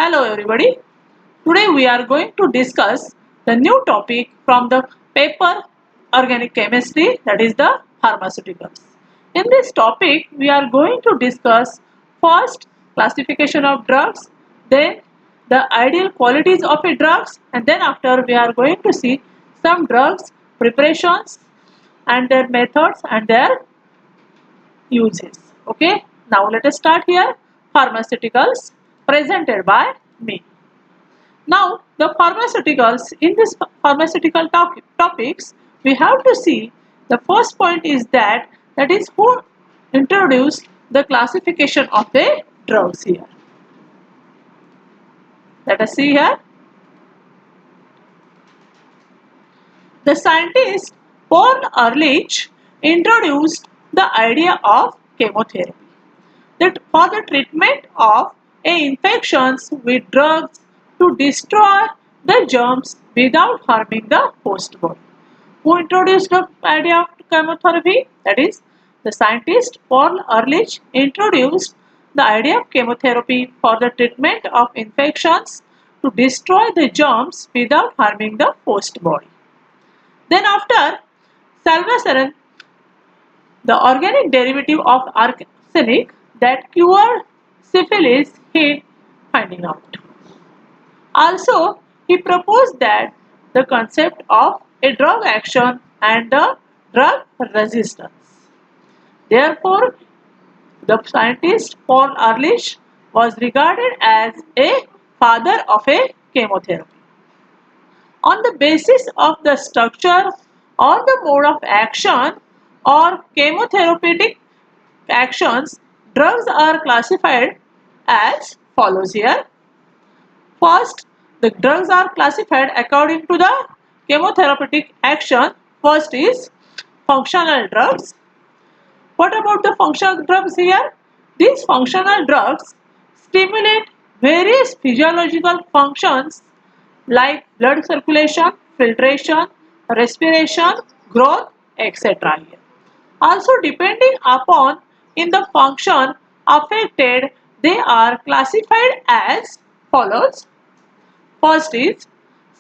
Hello everybody. Today we are going to discuss the new topic from the paper Organic Chemistry, that is the pharmaceuticals. In this topic we are going to discuss first classification of drugs, then the ideal qualities of a drugs, and then after we are going to see some drugs preparations and their methods and their uses. Okay, now let us start here. Pharmaceuticals presented by me. Now, the pharmaceuticals, in this pharmaceutical topics, we have to see the first point is that is who introduced the classification of the drugs here. Let us see here. The scientist Paul Ehrlich introduced the idea of chemotherapy, that for the treatment of infections with drugs to destroy the germs without harming the host body. Who introduced the idea of chemotherapy? That is, the scientist Paul Ehrlich introduced the idea of chemotherapy for the treatment of infections to destroy the germs without harming the host body. Then after, salmeterol, the organic derivative of arsenic that cured syphilis, he finding out. Also, he proposed that the concept of a drug action and the drug resistance. Therefore, the scientist Paul Ehrlich was regarded as a father of a chemotherapy. On the basis of the structure or the mode of action or chemotherapeutic actions, drugs are classified as follows here. First, the drugs are classified according to the chemotherapeutic action. First is functional drugs. What about the functional drugs here? These functional drugs stimulate various physiological functions like blood circulation, filtration, respiration, growth, etc. Also, depending upon in the function affected, they are classified as follows. First is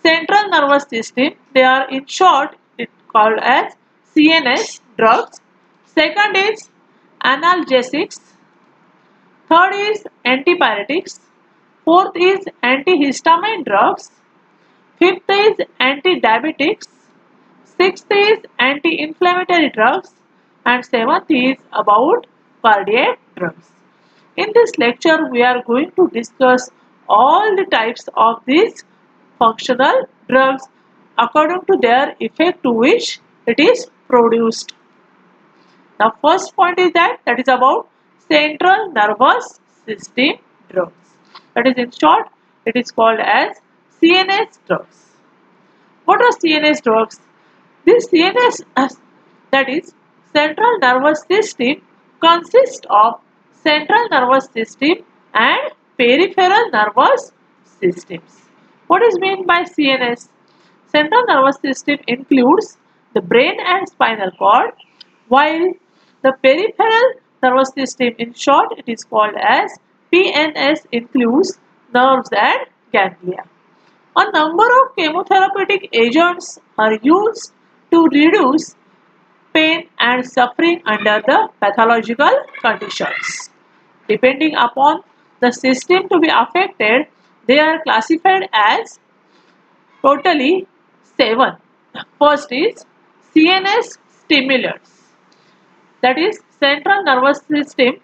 central nervous system. They are in short it called as CNS drugs. Second is analgesics. Third is antipyretics. Fourth is antihistamine drugs. Fifth is anti-diabetics. Sixth is anti-inflammatory drugs. And seventh is about cardiac drugs. In this lecture, we are going to discuss all the types of these functional drugs according to their effect to which it is produced. The first point is that is about central nervous system drugs. That is in short, it is called as CNS drugs. What are CNS drugs? This CNS, that is central nervous system, consists of central nervous system and peripheral nervous systems. What is meant by CNS? Central nervous system includes the brain and spinal cord, while the peripheral nervous system, in short, it is called as PNS, includes nerves and ganglia. A number of chemotherapeutic agents are used to reduce pain and suffering under the pathological conditions. Depending upon the system to be affected, they are classified as totally 7. First is CNS stimulants, that is central nervous system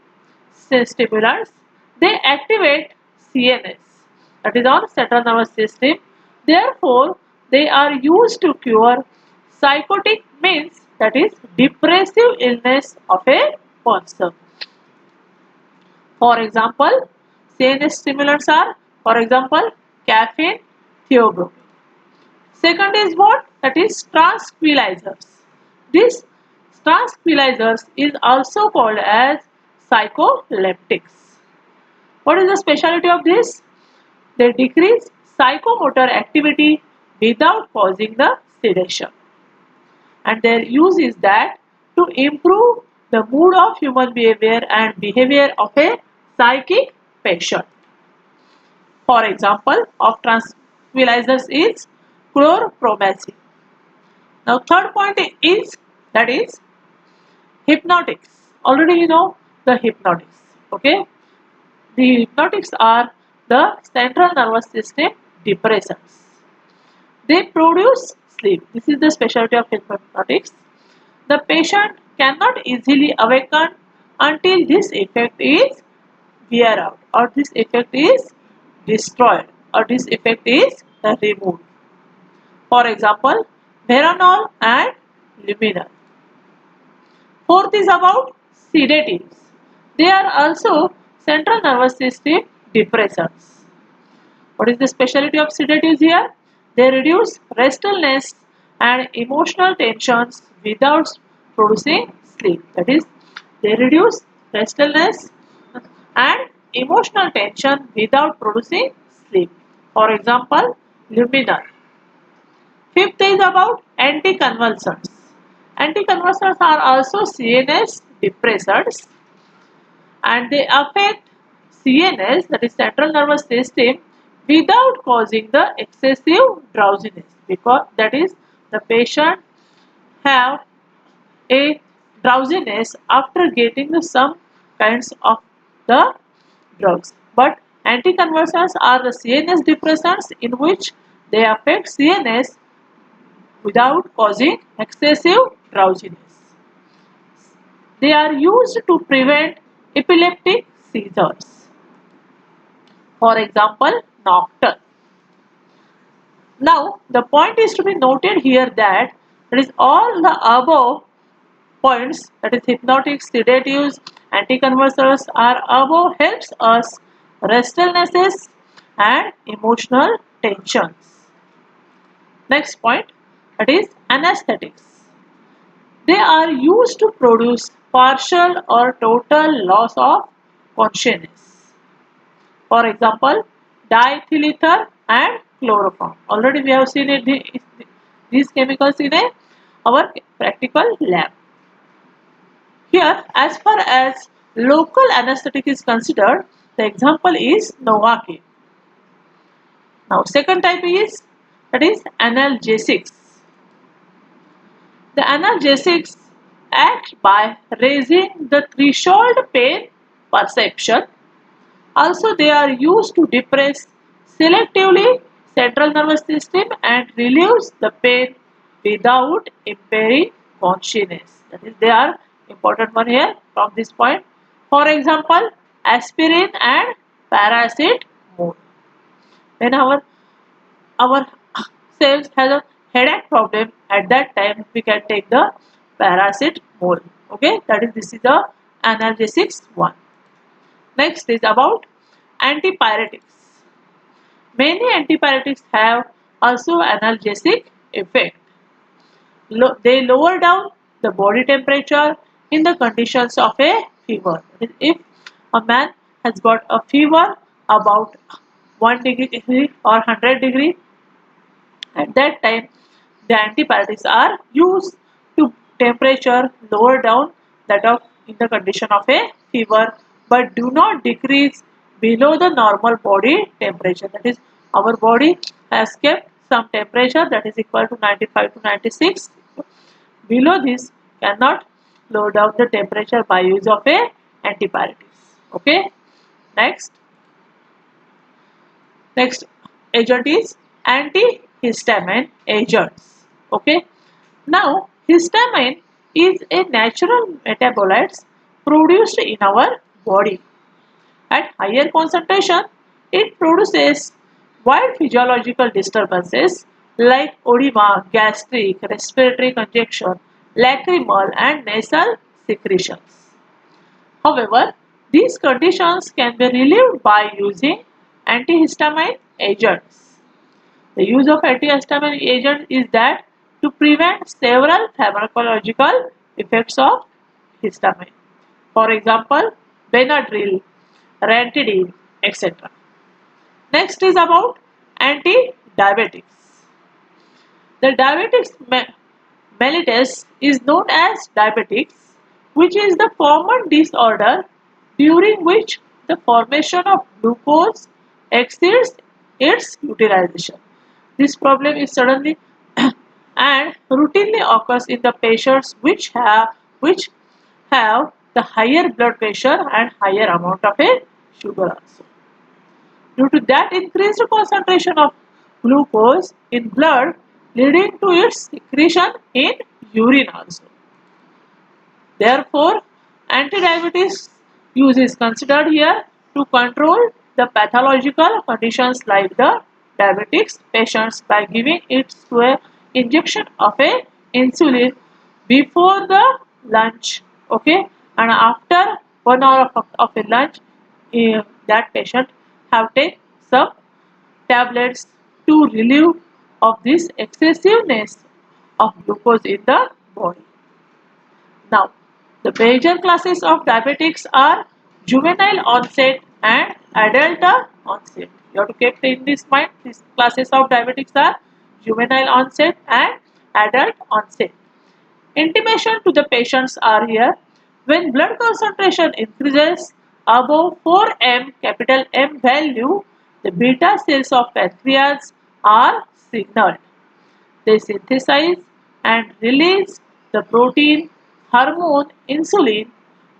stimulants. They activate CNS, that is on central nervous system. Therefore, they are used to cure psychotic means, that is depressive illness of a person. For example, CNS stimulants are, for example, caffeine, theobromine. Second is what? That is tranquilizers. This tranquilizers is also called as psycholeptics. What is the specialty of this? They decrease psychomotor activity without causing the sedation. And their use is that to improve the mood of human behavior and behavior of a psychic patient. For example, of tranquilizers is chlorpromazine. Now third point is that is hypnotics. Already you know the hypnotics. Okay, the hypnotics are the central nervous system depressants. They produce sleep. This is the specialty of hypnotics. The patient cannot easily awaken until this effect is wear out or this effect is destroyed or this effect is removed. For example, Veronal and Luminal. Fourth is about sedatives. They are also central nervous system depressants. What is the specialty of sedatives here? They reduce restlessness and emotional tensions without producing sleep. That is, they reduce restlessness and emotional tension without producing sleep. For example, Luminal. Fifth is about anticonvulsants. Anticonvulsants are also CNS depressants and they affect CNS, that is central nervous system, without causing the excessive drowsiness, because that is the patient have a drowsiness after getting some kinds of the drugs. But anticonvulsants are the CNS depressants in which they affect CNS without causing excessive drowsiness. They are used to prevent epileptic seizures. For example, Nocturne. Now, the point is to be noted here that it is all the above points, that is hypnotics, sedatives, anticonvulsants are above helps us restlessnesses and emotional tensions. Next point, that is anesthetics. They are used to produce partial or total loss of consciousness. For example, diethyl and chloroform. Already we have seen these chemicals in our practical lab. Here, as far as local anesthetic is considered, the example is Novocaine. Now, second type is that is analgesics. The analgesics act by raising the threshold pain perception. Also, they are used to depress selectively central nervous system and relieves the pain without impairing consciousness. That is, they are important one here from this point. For example, aspirin and paracetamol. When our cells has a headache problem, at that time we can take the paracetamol. Okay, that is this is the analgesics one. Next is about antipyretics. Many antipyretics have also analgesic effect. They lower down the body temperature in the conditions of a fever. If a man has got a fever about 1 degree or 100 degree, at that time the antipyretics are used to temperature lower down that of in the condition of a fever, but do not decrease below the normal body temperature. That is, our body has kept some temperature that is equal to 95 to 96. Below this cannot lower down the temperature by use of a antipyretics. Okay. Next agent is antihistamine agents. Okay. Now, histamine is a natural metabolite produced in our body. At higher concentration, it produces wide physiological disturbances like edema, gastric, respiratory congestion, lacrimal and nasal secretions. However, these conditions can be relieved by using antihistamine agents. The use of antihistamine agent is that to prevent several pharmacological effects of histamine. For example, Benadryl, Ranitidine, etc. Next is about anti-diabetics. The diabetics mellitus is known as diabetics, which is the common disorder during which the formation of glucose exceeds its utilization. This problem is suddenly and routinely occurs in the patients which have the higher blood pressure and higher amount of a sugar also. Due to that increased concentration of glucose in blood leading to its secretion in urine also. Therefore, anti-diabetes use is considered here to control the pathological conditions like the diabetics patients by giving it to a injection of a insulin before the lunch, okay, and after 1 hour of a lunch, that patient have take some tablets to relieve of this excessiveness of glucose in the body. Now, the major classes of diabetics are juvenile onset and adult onset. You have to keep in this mind, these classes of diabetics are juvenile onset and adult onset. Intimation to the patients are here. When blood concentration increases above 4 m capital M value, the beta cells of pancreas are signaled. They synthesize and release the protein hormone insulin,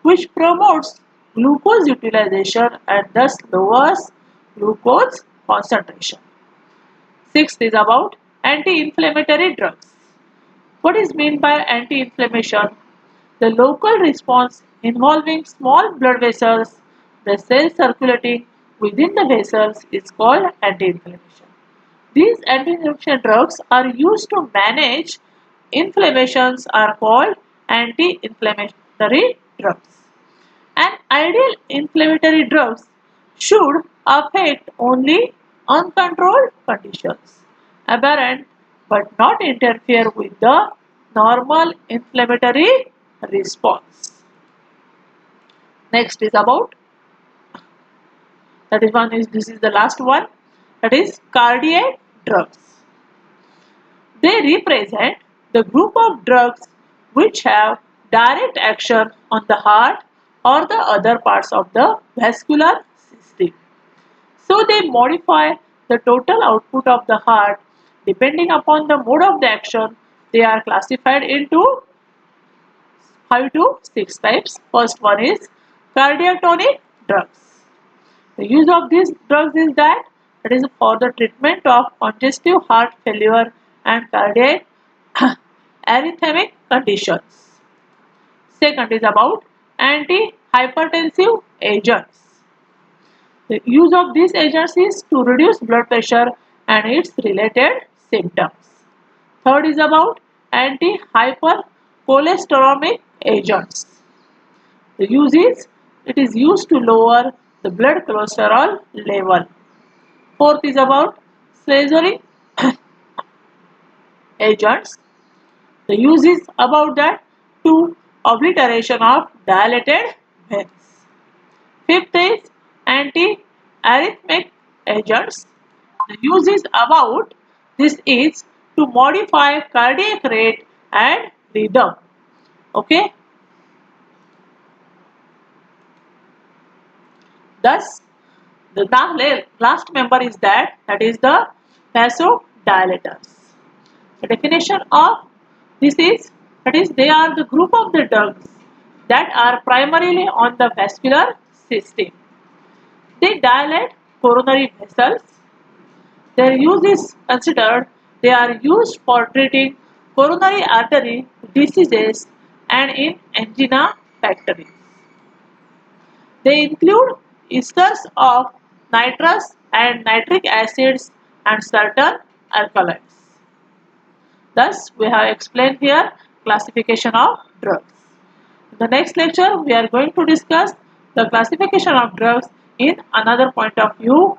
which promotes glucose utilization and thus lowers glucose concentration. Sixth is about anti-inflammatory drugs. What is meant by anti-inflammation? The local response involving small blood vessels, the cells circulating within the vessels is called anti-inflammation. These anti-inflammation drugs are used to manage inflammations are called anti-inflammatory drugs. And ideal inflammatory drugs should affect only uncontrolled conditions, aberrant but not interfere with the normal inflammatory response. Next is about that is one is this is the last one, that is cardiac drugs. They represent the group of drugs which have direct action on the heart or the other parts of the vascular system. So they modify the total output of the heart depending upon the mode of the action. They are classified into 5 to 6 types. First one is cardiac tonic drugs. The use of these drugs is that it is for the treatment of congestive heart failure and cardiac arrhythmic conditions. Second is about antihypertensive agents. The use of these agents is to reduce blood pressure and its related symptoms. Third is about anti-hypercholesteremic agents. The use is it is used to lower the blood cholesterol level. Fourth is about scissoring agents. The use is about that to obliteration of dilated veins. Fifth is anti-arrhythmic agents. The use is about this is to modify cardiac rate and rhythm. Okay. Thus, the last member is that is the vasodilators. The definition of this is that is they are the group of the drugs that are primarily on the vascular system. They dilate coronary vessels. Their use is considered they are used for treating coronary artery diseases and in angina pectoris. They include esters of nitrous and nitric acids and certain alkaloids. Thus, we have explained here classification of drugs. In the next lecture, we are going to discuss the classification of drugs in another point of view.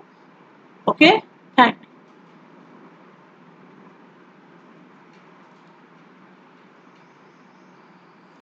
Okay, thank you.